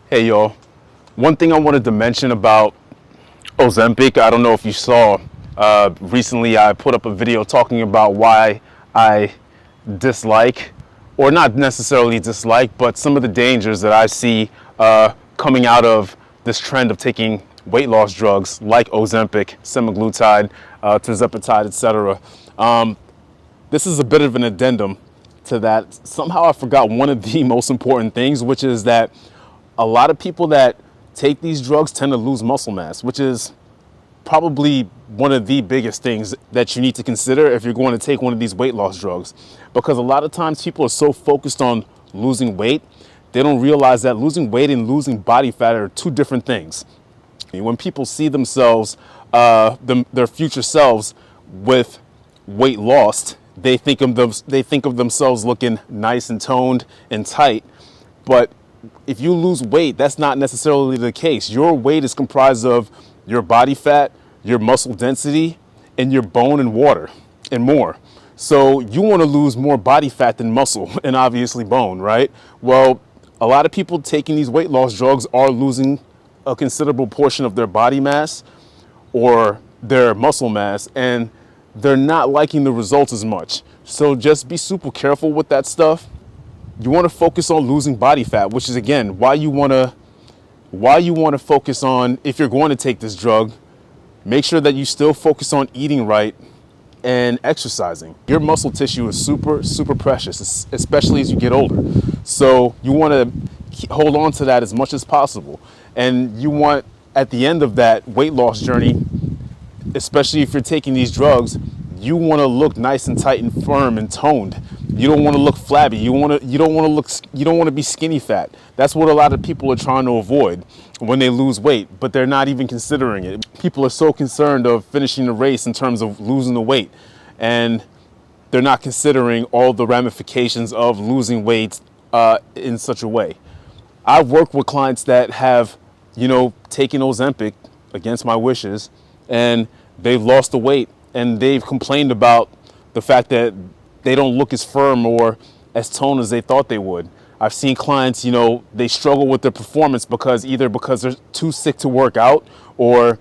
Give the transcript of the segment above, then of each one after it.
Hey y'all, one thing I wanted to mention about Ozempic, I don't know if you saw, recently I put up a video talking about why I dislike, or not necessarily dislike, but some of the dangers that I see coming out of this trend of taking weight loss drugs like Ozempic, semaglutide, tirzepatide, etc. This is a bit of an addendum to that. Somehow I forgot one of the most important things, which is that a lot of people that take these drugs tend to lose muscle mass, which is probably one of the biggest things that you need to consider if you're going to take one of these weight loss drugs. Because a lot of times people are so focused on losing weight, they don't realize that losing weight and losing body fat are two different things. When people see themselves, their future selves with weight lost, they think of themselves looking nice and toned and tight. But if you lose weight, that's not necessarily the case. Your weight is comprised of your body fat, your muscle density, and your bone and water and more. So you want to lose more body fat than muscle and obviously bone, right? Well, a lot of people taking these weight loss drugs are losing a considerable portion of their body mass or their muscle mass, and they're not liking the results as much. So just be super careful with that stuff. You want to focus on losing body fat, which is again why you want to focus on, if you're going to take this drug, make sure that you still focus on eating right and exercising. Your muscle tissue is super precious, especially as you get older. So you want to hold on to that as much as possible. And you want, at the end of that weight loss journey, especially if you're taking these drugs, you want to look nice and tight and firm and toned. You don't want to look flabby. You don't want to be skinny fat. That's what a lot of people are trying to avoid when they lose weight, but they're not even considering it. People are so concerned of finishing the race in terms of losing the weight, and they're not considering all the ramifications of losing weight in such a way. I've worked with clients that have, taken Ozempic against my wishes, and they've lost the weight, and they've complained about the fact that they don't look as firm or as toned as they thought they would. I've seen clients, they struggle with their performance because they're too sick to work out, or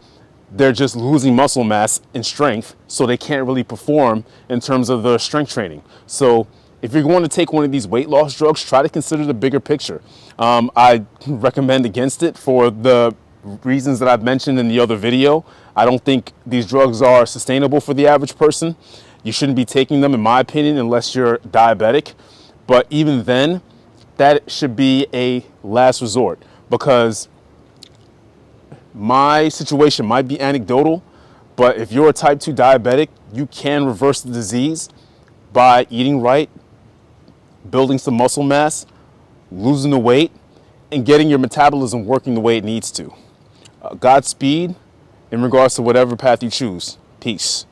they're just losing muscle mass and strength, so they can't really perform in terms of the strength training. So if you're going to take one of these weight loss drugs, try to consider the bigger picture. I recommend against it for the reasons that I've mentioned in the other video. I don't think these drugs are sustainable for the average person. You shouldn't be taking them, in my opinion, unless you're diabetic. But even then, that should be a last resort, because my situation might be anecdotal, but if you're a type 2 diabetic, you can reverse the disease by eating right, building some muscle mass, losing the weight, and getting your metabolism working the way it needs to. Godspeed in regards to whatever path you choose. Peace.